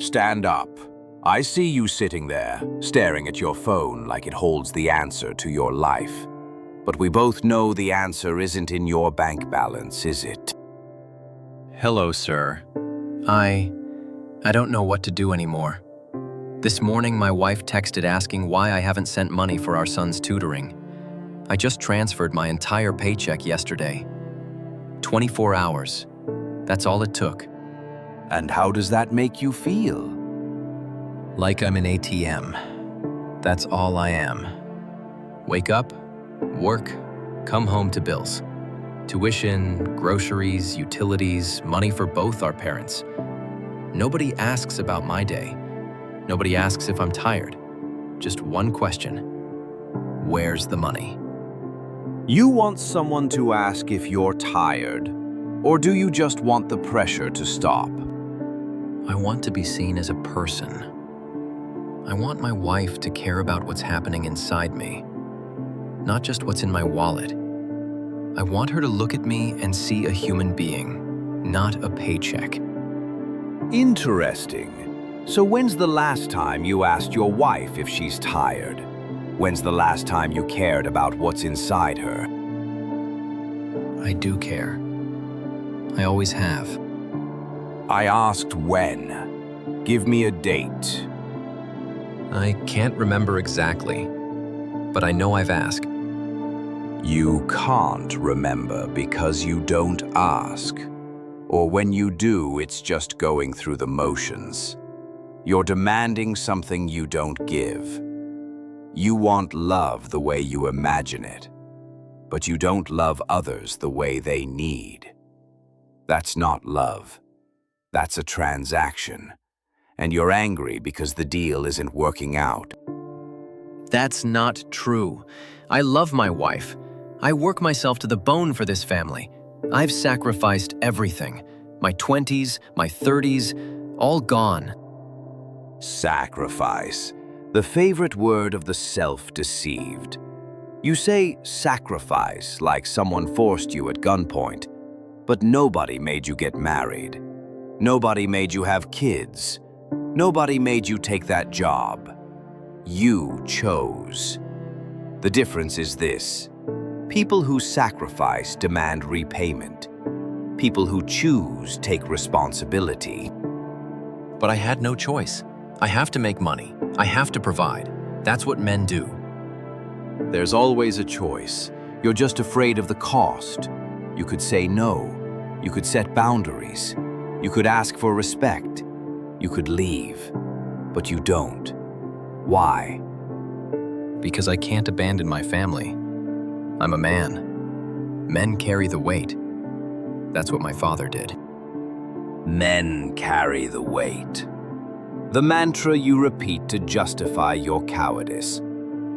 Stand up. I see you sitting there, staring at your phone like it holds the answer to your life. But we both know the answer isn't in your bank balance, is it? Hello, sir. I don't know what to do anymore. This morning, my wife texted asking why I haven't sent money for our son's tutoring. I just transferred my entire paycheck yesterday. 24 hours. That's all it took. And how does that make you feel? Like I'm an ATM. That's all I am. Wake up, work, come home to bills. Tuition, groceries, utilities, money for both our parents. Nobody asks about my day. Nobody asks if I'm tired. Just one question. Where's the money? You want someone to ask if you're tired, or do you just want the pressure to stop? I want to be seen as a person. I want my wife to care about what's happening inside me, not just what's in my wallet. I want her to look at me and see a human being, not a paycheck. Interesting. So when's the last time you asked your wife if she's tired? When's the last time you cared about what's inside her? I do care. I always have. I asked when. Give me a date. I can't remember exactly, but I know I've asked. You can't remember because you don't ask. Or when you do, it's just going through the motions. You're demanding something you don't give. You want love the way you imagine it, but you don't love others the way they need. That's not love. That's a transaction. And you're angry because the deal isn't working out. That's not true. I love my wife. I work myself to the bone for this family. I've sacrificed everything. My 20s, my 30s, all gone. Sacrifice, the favorite word of the self-deceived. You say sacrifice like someone forced you at gunpoint, but nobody made you get married. Nobody made you have kids. Nobody made you take that job. You chose. The difference is this. People who sacrifice demand repayment. People who choose take responsibility. But I had no choice. I have to make money. I have to provide. That's what men do. There's always a choice. You're just afraid of the cost. You could say no. You could set boundaries. You could ask for respect. You could leave. But you don't. Why? Because I can't abandon my family. I'm a man. Men carry the weight. That's what my father did. Men carry the weight. The mantra you repeat to justify your cowardice.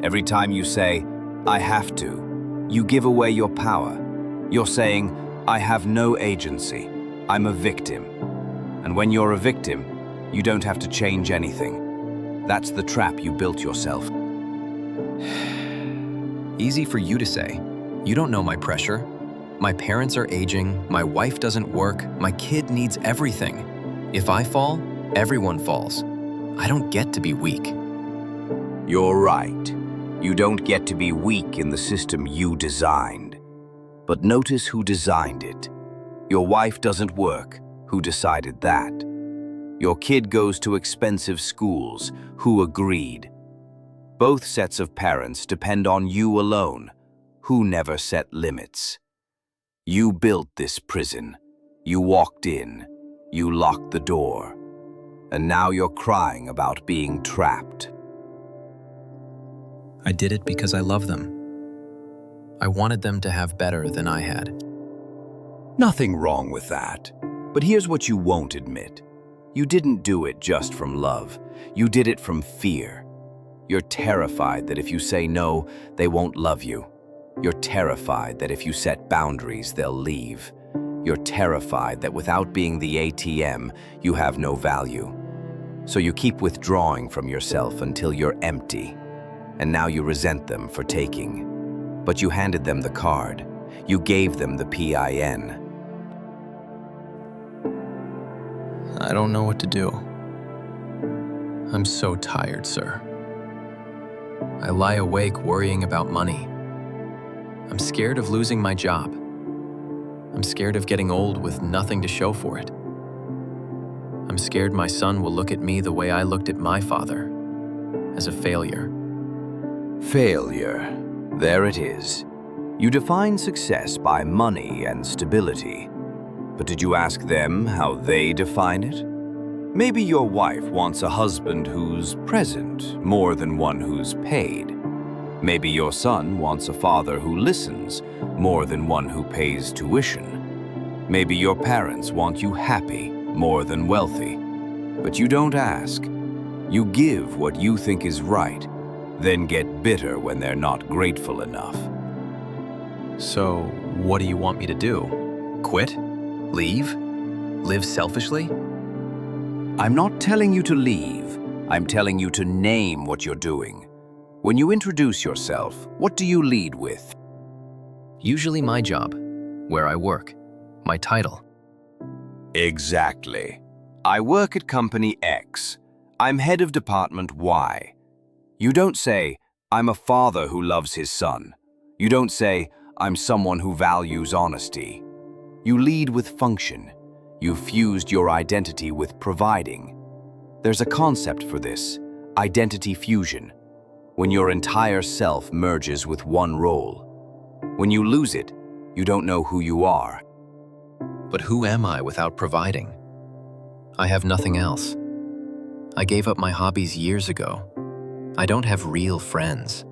Every time you say, I have to, you give away your power. You're saying, I have no agency. I'm a victim. And when you're a victim, you don't have to change anything. That's the trap you built yourself. Easy for you to say. You don't know my pressure. My parents are aging, my wife doesn't work, my kid needs everything. If I fall, everyone falls. I don't get to be weak. You're right. You don't get to be weak in the system you designed. But notice who designed it. Your wife doesn't work. Who decided that? Your kid goes to expensive schools. Who agreed? Both sets of parents depend on you alone. Who never set limits? You built this prison. You walked in. You locked the door. And now you're crying about being trapped. I did it because I love them. I wanted them to have better than I had. Nothing wrong with that. But here's what you won't admit. You didn't do it just from love. You did it from fear. You're terrified that if you say no, they won't love you. You're terrified that if you set boundaries, they'll leave. You're terrified that without being the ATM, you have no value. So you keep withdrawing from yourself until you're empty. And now you resent them for taking. But you handed them the card. You gave them the PIN. I don't know what to do. I'm so tired, sir. I lie awake worrying about money. I'm scared of losing my job. I'm scared of getting old with nothing to show for it. I'm scared my son will look at me the way I looked at my father, as a failure. Failure. There it is. You define success by money and stability. But did you ask them how they define it? Maybe your wife wants a husband who's present more than one who's paid. Maybe your son wants a father who listens more than one who pays tuition. Maybe your parents want you happy more than wealthy. But you don't ask. You give what you think is right, then get bitter when they're not grateful enough. So, what do you want me to do? Quit? Leave? Live selfishly? I'm not telling you to leave. I'm telling you to name what you're doing. When you introduce yourself, what do you lead with? Usually my job, where I work, my title. Exactly. I work at company X. I'm head of department Y. You don't say, I'm a father who loves his son. You don't say, I'm someone who values honesty. You lead with function. You've fused your identity with providing. There's a concept for this, identity fusion, when your entire self merges with one role. When you lose it, you don't know who you are. But who am I without providing? I have nothing else. I gave up my hobbies years ago. I don't have real friends.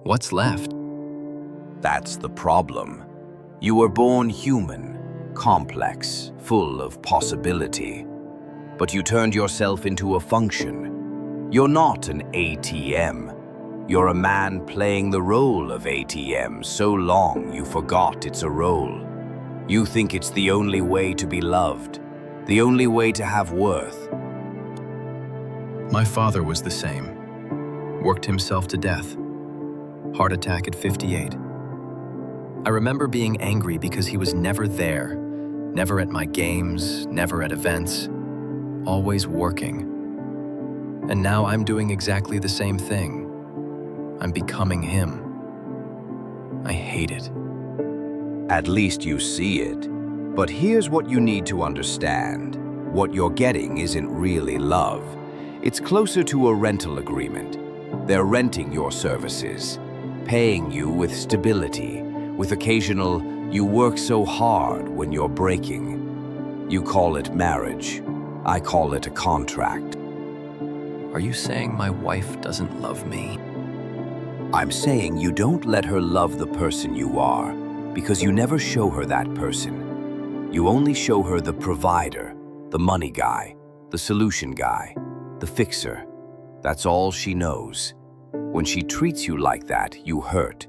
What's left? That's the problem. You were born human, complex, full of possibility. But you turned yourself into a function. You're not an ATM. You're a man playing the role of ATM so long you forgot it's a role. You think it's the only way to be loved, the only way to have worth. My father was the same. Worked himself to death. Heart attack at 58. I remember being angry because he was never there, never at my games, never at events, always working. And now I'm doing exactly the same thing. I'm becoming him. I hate it. At least you see it. But here's what you need to understand. What you're getting isn't really love. It's closer to a rental agreement. They're renting your services, paying you with stability, with occasional, you work so hard when you're breaking. You call it marriage. I call it a contract. Are you saying my wife doesn't love me? I'm saying you don't let her love the person you are, because you never show her that person. You only show her the provider, the money guy, the solution guy, the fixer. That's all she knows. When she treats you like that, you hurt.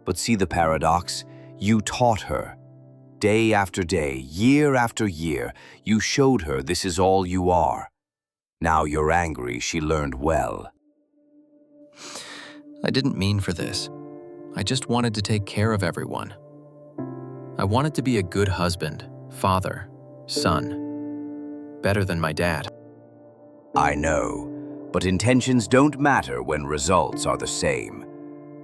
But see the paradox? You taught her. Day after day, year after year, you showed her this is all you are. Now you're angry she learned well. I didn't mean for this. I just wanted to take care of everyone. I wanted to be a good husband, father, son. Better than my dad. I know, but intentions don't matter when results are the same.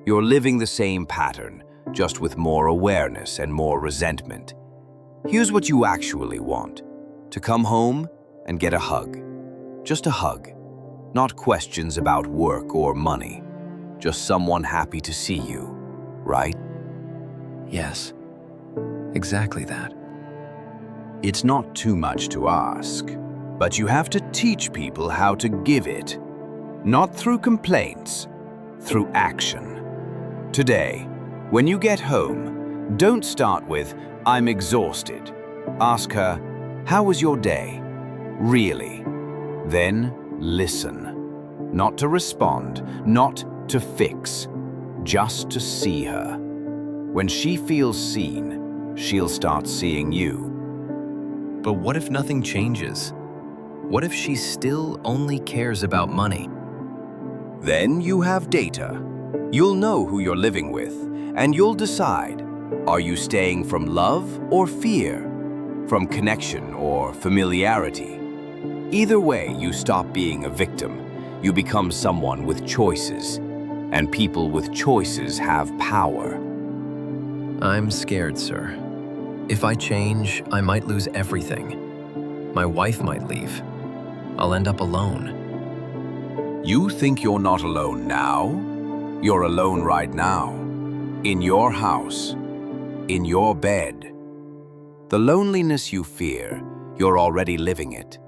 You're living the same pattern, just with more awareness and more resentment. Here's what you actually want: to come home and get a hug. Just a hug. Not questions about work or money. Just someone happy to see you, right? Yes, exactly that. It's not too much to ask, but you have to teach people how to give it. Not through complaints, through action. Today, when you get home, don't start with, I'm exhausted. Ask her, how was your day? Really? Then listen. Not to respond, not to fix, just to see her. When she feels seen, she'll start seeing you. But what if nothing changes? What if she still only cares about money? Then you have data. You'll know who you're living with, and you'll decide, are you staying from love or fear? From connection or familiarity? Either way, you stop being a victim You become someone with choices, and people with choices have power. I'm scared, sir. If I change, I might lose everything. My wife might leave. I'll end up alone. You think you're not alone now? You're alone right now. In your house. In your bed. The loneliness you fear, you're already living it.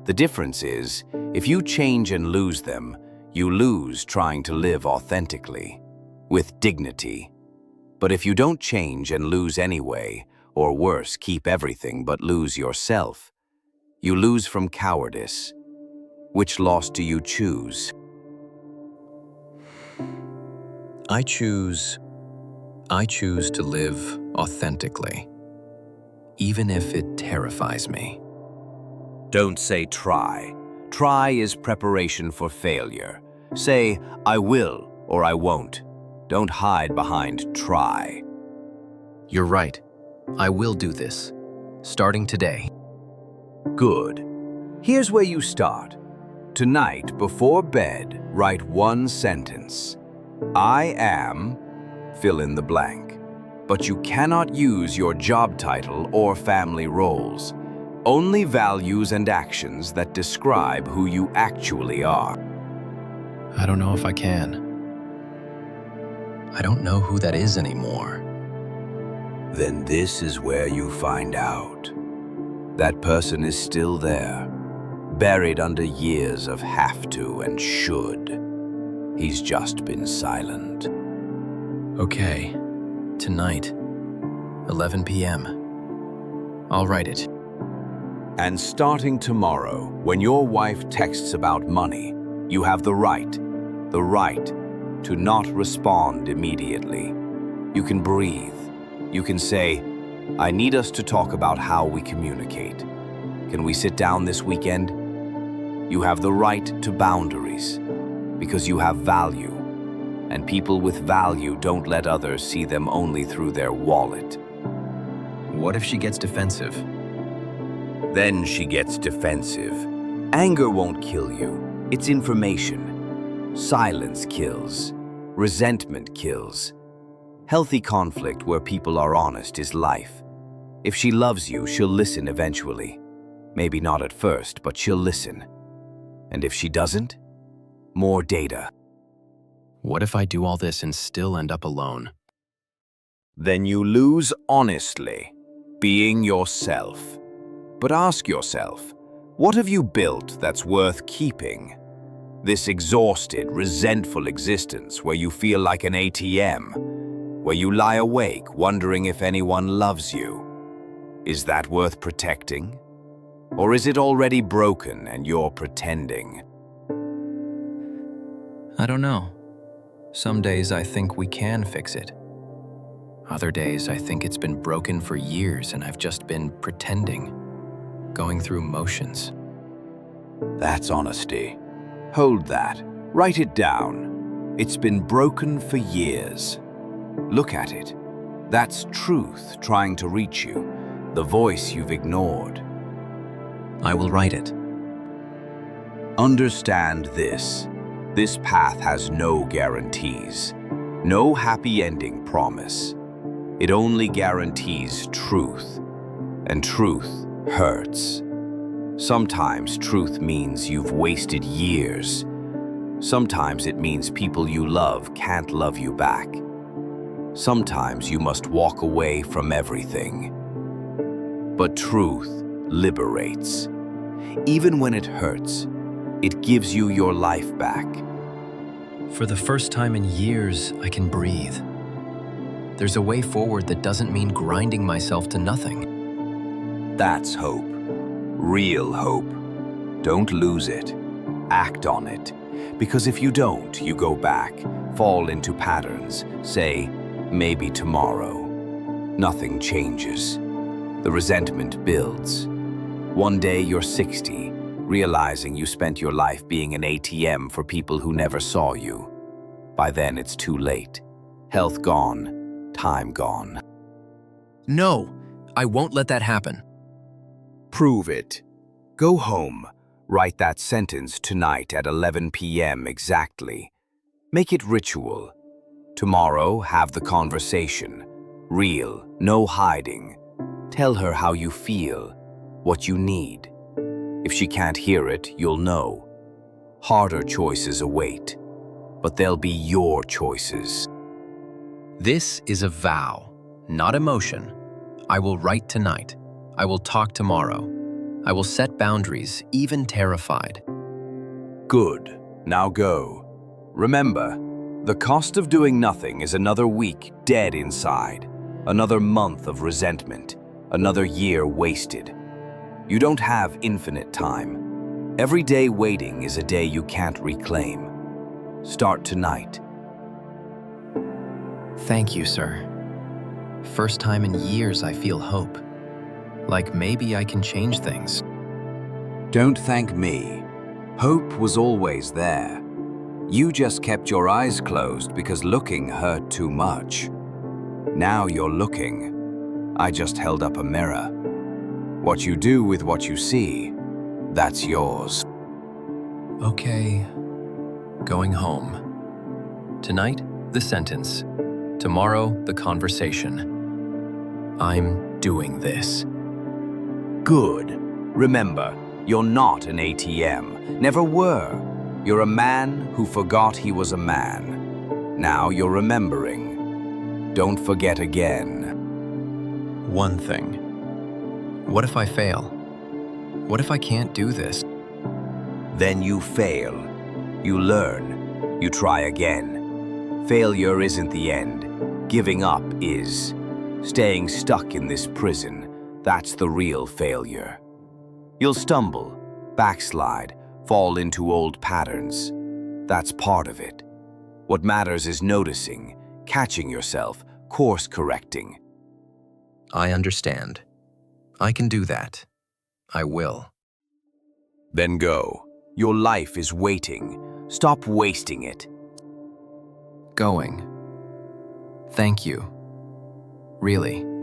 The difference is, if you change and lose them, you lose trying to live authentically, with dignity. But if you don't change and lose anyway, or worse, keep everything but lose yourself, you lose from cowardice. Which loss do you choose? I choose to live authentically, even if it terrifies me. Don't say try. Try is preparation for failure. Say, I will or I won't. Don't hide behind try. You're right. I will do this, starting today. Good. Here's where you start. Tonight, before bed, write one sentence. I am, fill in the blank. But you cannot use your job title or family roles. Only values and actions that describe who you actually are. I don't know if I can. I don't know who that is anymore. Then this is where you find out. That person is still there, buried under years of have to and should. He's just been silent. Okay, tonight, 11 p.m. I'll write it. And starting tomorrow, when your wife texts about money, you have the right to not respond immediately. You can breathe. You can say, I need us to talk about how we communicate. Can we sit down this weekend? You have the right to boundaries, because you have value. And people with value don't let others see them only through their wallet. What if she gets defensive? Then she gets defensive. Anger won't kill you. It's information. Silence kills. Resentment kills. Healthy conflict where people are honest is life. If she loves you, she'll listen eventually. Maybe not at first, but she'll listen. And if she doesn't, more data. What if I do all this and still end up alone? Then you lose honestly, being yourself. But ask yourself, what have you built that's worth keeping? This exhausted, resentful existence where you feel like an ATM, where you lie awake wondering if anyone loves you. Is that worth protecting? Or is it already broken and you're pretending? I don't know. Some days I think we can fix it. Other days I think it's been broken for years and I've just been pretending, going through motions. That's honesty. Hold that. Write it down. It's been broken for years. Look at it. That's truth trying to reach you, the voice you've ignored. I will write it. Understand this. This path has no guarantees, no happy ending promise. It only guarantees truth, and truth hurts. Sometimes truth means you've wasted years. Sometimes it means people you love can't love you back. Sometimes you must walk away from everything. But truth liberates. Even when it hurts, it gives you your life back. For the first time in years, I can breathe. There's a way forward that doesn't mean grinding myself to nothing. That's hope. Real hope. Don't lose it. Act on it. Because if you don't, you go back, fall into patterns, say, maybe tomorrow. Nothing changes. The resentment builds. One day you're 60, realizing you spent your life being an ATM for people who never saw you. By then it's too late. Health gone, time gone. No, I won't let that happen. Prove it. Go home. Write that sentence tonight at 11 p.m. exactly. Make it ritual. Tomorrow, have the conversation. Real, no hiding. Tell her how you feel, what you need. If she can't hear it, you'll know. Harder choices await, but they'll be your choices. This is a vow, not emotion. I will write tonight. I will talk tomorrow. I will set boundaries, even terrified. Good. Now go. Remember, the cost of doing nothing is another week dead inside, another month of resentment, another year wasted. You don't have infinite time. Every day waiting is a day you can't reclaim. Start tonight. Thank you, sir. First time in years I feel hope. Like maybe I can change things. Don't thank me. Hope was always there. You just kept your eyes closed because looking hurt too much. Now you're looking. I just held up a mirror. What you do with what you see, that's yours. Okay, going home. Tonight, the sentence. Tomorrow, the conversation. I'm doing this. Good. Remember, you're not an ATM. Never were. You're a man who forgot he was a man. Now you're remembering. Don't forget again. One thing. What if I fail? What if I can't do this? Then you fail. You learn. You try again. Failure isn't the end. Giving up is. Staying stuck in this prison, that's the real failure. You'll stumble, backslide, fall into old patterns. That's part of it. What matters is noticing, catching yourself, course correcting. I understand. I can do that. I will. Then go. Your life is waiting. Stop wasting it. Going. Thank you. Really.